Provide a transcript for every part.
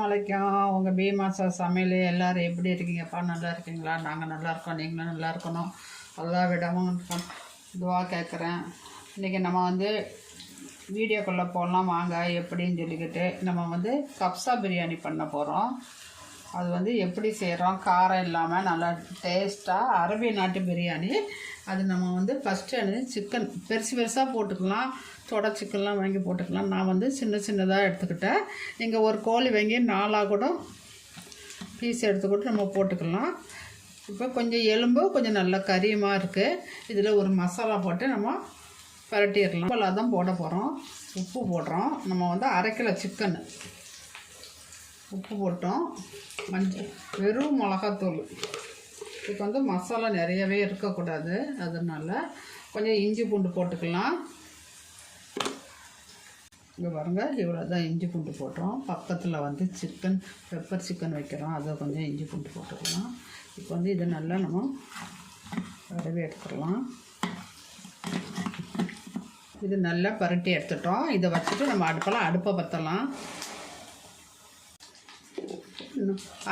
அலைக்கும் உங்கள் பீமாசா சமையல் எல்லோரும் எப்படி இருக்கீங்கப்பா? நல்லா இருக்கீங்களா? நாங்கள் நல்லா இருக்கோம். நீங்களும் நல்லா இருக்கணும். எல்லா விடமும் துவா கேட்குறேன். இன்றைக்கி நம்ம வீடியோக்குள்ளே போடலாம் வாங்க. எப்படின்னு சொல்லிக்கிட்டு நம்ம கப்சா பிரியாணி பண்ண போகிறோம். அது எப்படி செய்கிறோம், காரம் இல்லாமல் நல்லா டேஸ்ட்டாக அரபி நாட்டு பிரியாணி. அது நம்ம ஃபஸ்ட்டு சிக்கன் பெருசாக போட்டுக்கலாம். தொடை சிக்கன்லாம் வாங்கி போட்டுக்கலாம். நான் சின்னதாக எடுத்துக்கிட்டேன். நீங்கள் ஒரு கோழி வாங்கி 4 கூட பீஸ் எடுத்துக்கிட்டு நம்ம போட்டுக்கலாம். இப்போ கொஞ்சம் எலும்பு கொஞ்சம் நல்லா கறியமாக இருக்குது. இதில் ஒரு மசாலா போட்டு நம்ம பரட்டிடலாம். இப்போ தான் போட போகிறோம். உப்பு போடுறோம். நம்ம 1/2 கிலோ சிக்கன் உப்பு போட்டோம். மஞ்சள், வெறும் மிளகாத்தூள். இதுக்கு மசாலா நிறையவே இருக்கக்கூடாது. அதனால் கொஞ்சம் இஞ்சி பூண்டு போட்டுக்கலாம். இங்கே பாருங்கள், இவ்வளோ தான் இஞ்சி பூண்டு போட்டோம். பக்கத்தில் சிக்கன் பெப்பர் சிக்கன் வைக்கிறோம். அதை கொஞ்சம் இஞ்சி பூண்டு போட்டுக்கலாம். இப்போ இதை நல்லா நம்ம வரவே எடுத்துடலாம். இது நல்லா பரட்டி எடுத்துட்டோம். இதை வச்சுட்டு நம்ம அடுப்பை பற்றலாம்.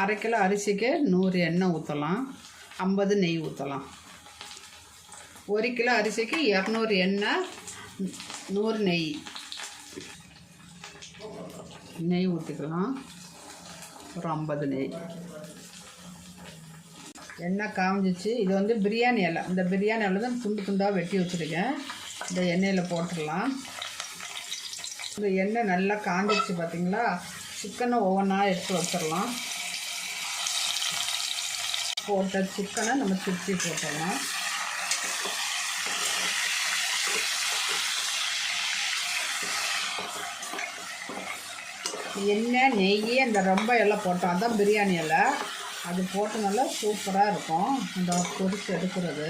1/2 கிலோ அரிசிக்கு 100 எண்ணெய் ஊற்றலாம். 50 நெய் ஊற்றலாம். 1 கிலோ அரிசிக்கு 200 எண்ணெய், 100 நெய் ஊற்றிக்கலாம். ஒரு 50 நெய். எண்ணெய் காமிச்சிச்சு. இது பிரியாணி இலை. இந்த பிரியாணி இலை தான் துண்டாக வெட்டி வச்சுருக்கேன். இந்த எண்ணெயில் போட்டுடலாம். இந்த எண்ணெய் நல்லா காஞ்சிச்சு பார்த்திங்களா? சிக்கனை ஒவ்வொன்றா எடுத்து வச்சிடலாம். போட்ட சிக்கனை நம்ம திருப்பி போட்டுடலாம். எண்ணெய், நெய், அந்த ரொம்ப எல்லாம் போட்டோம். அதுதான் பிரியாணி இலை. அது போட்டு நல்லா சூப்பராக இருக்கும் இந்த பொரிச்சு எடுக்கிறது.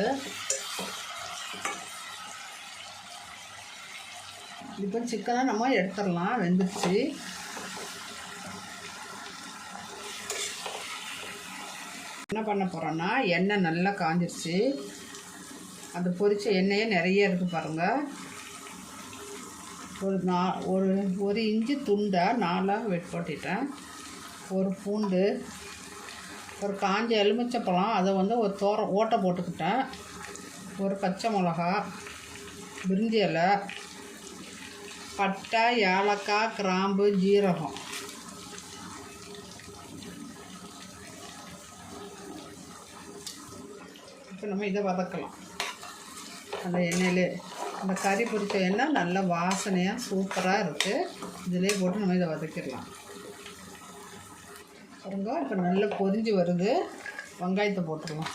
இப்போ சிக்கனை நம்ம எடுத்துடலாம். வெந்துடுச்சு. என்ன பண்ண போகிறோன்னா, எண்ணெய் நல்லா காஞ்சிருச்சு. அந்த பொரிச்ச எண்ணெயே நிறைய இருக்குது பாருங்கள். ஒரு இஞ்சி துண்டை 4 வெட்டி போட்டுட்டேன். ஒரு பூண்டு, ஒரு காஞ்ச எலுமிச்சப்பழம், அதை ஒரு ஓட்டை போட்டுக்கிட்டேன். ஒரு பச்சை மிளகா, பிரிஞ்சி இலை, பட்டை, ஏலக்காய், கிராம்பு, ஜீரகம். இப்போ நம்ம இதை வதக்கலாம். அந்த எண்ணெயிலே அந்த கறி பொரிச்ச எண்ணெய் நல்ல வாசனையாக சூப்பராக இருக்குது. இதிலே போட்டு நம்ம இதை வதக்கிடலாம். பாருங்க, இப்போ நல்லா பொரிஞ்சு வருது. வெங்காயத்தை போட்டுடலாம்.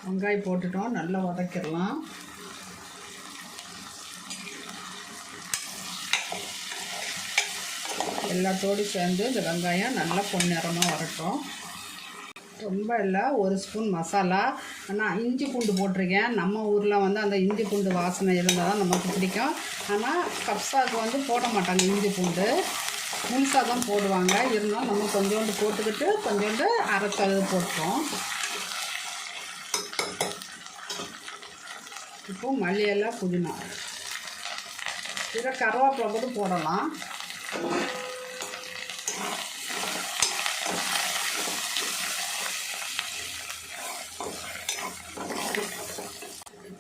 வெங்காயம் போட்டுட்டோம். நல்லா வதக்கிடலாம். எல்லாத்தோடு சேர்ந்து இந்த வெங்காயம் நல்லா பொன்னிறமாக வரட்டும். ரொம்ப இல்லை, 1 ஸ்பூன் மசாலா. ஆனால் இஞ்சி பூண்டு போட்டிருக்கேன். நம்ம ஊரில் அந்த இஞ்சி பூண்டு வாசனை இருந்தால் தான் நமக்கு பிடிக்கும். ஆனால் கப்சாவுக்கு போட மாட்டாங்க இஞ்சி பூண்டு. முழுசாக தான் போடுவாங்க. இருந்தாலும் நம்ம கொஞ்சோண்டு போட்டுக்கிட்டு கொஞ்சோண்டு அரைச்சது போட்டோம். இப்போ மல்லி எல்லாம், புதினா, இதை கருவேப்பிலை போட்டு போடலாம்.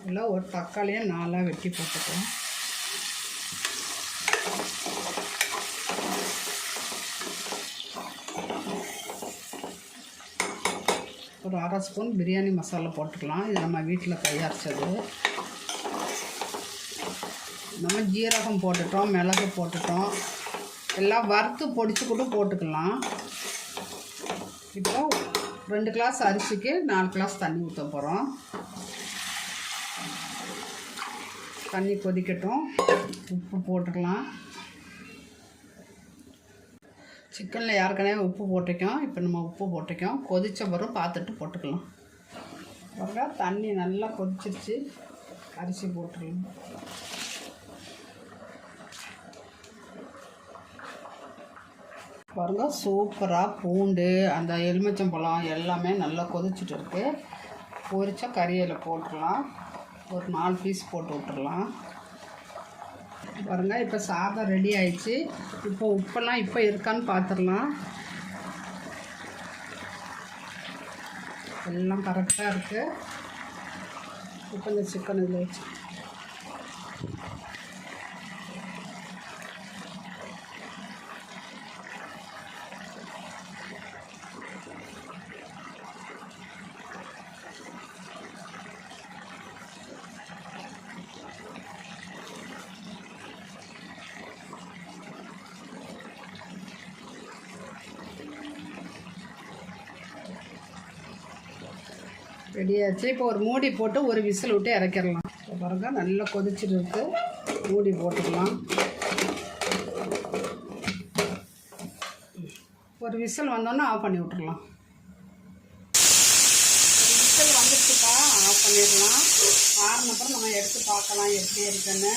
இல்லை, ஒரு தக்காளியை 4 வெட்டி போட்டுக்கலாம். ஒரு 1/2 ஸ்பூன் பிரியாணி மசாலா போட்டுக்கலாம். இது நம்ம வீட்டில் தயாரித்தது. நம்ம ஜீரகம் போட்டுட்டோம், மிளகு போட்டுட்டோம். எல்லாம் வறுத்து பொடிச்சு கூட போட்டுக்கலாம். இப்போ 2 கிளாஸ் அரிசிக்கு 4 கிளாஸ் தண்ணி ஊற்ற போகிறோம். தண்ணி கொதிக்கட்டும். உப்பு போட்டுக்கலாம். சிக்கனில் ஏற்கனவே உப்பு போட்டிருக்கோம். இப்போ நம்ம உப்பு போட்டிருக்கோம். கொதித்த பிறகு பார்த்துட்டு போட்டுக்கலாம். பாருங்க, தண்ணி நல்லா கொதிச்சிருச்சு. அரிசி போட்டுக்கலாம். பாருங்க, சூப்பராக பூண்டு அந்த எலுமிச்சம்பழம் எல்லாமே நல்லா கொதிச்சுட்டு இருக்கு. பொரிச்சா கறியில் போட்டுடலாம். ஒரு 4 பீஸ் போட்டு விட்டுடலாம். பாருங்கள், இப்போ சாதம் ரெடி ஆயிடுச்சு. இப்போ உப்பெல்லாம் இப்போ இருக்கான்னு பார்த்துடலாம். எல்லாம் கரெக்டாக இருக்குது. இப்போ இந்த சிக்கன் இதில் வச்சு ரெடியாச்சு. இப்போ ஒரு மூடி போட்டு ஒரு விசில் விட்டு இறக்கிடலாம். இப்போ பாருங்கள், நல்லா கொதிச்சுட்டு இருக்கு. மூடி போட்டுக்கலாம். ஒரு விசில் வந்தோன்னே ஆஃப் பண்ணி விட்டுடலாம். விசில் வந்துடுச்சுப்பா, ஆஃப் பண்ணிடலாம். ஆறுனப்புறம் நம்ம எடுத்து பார்க்கலாம் எப்படி இருக்குன்னு.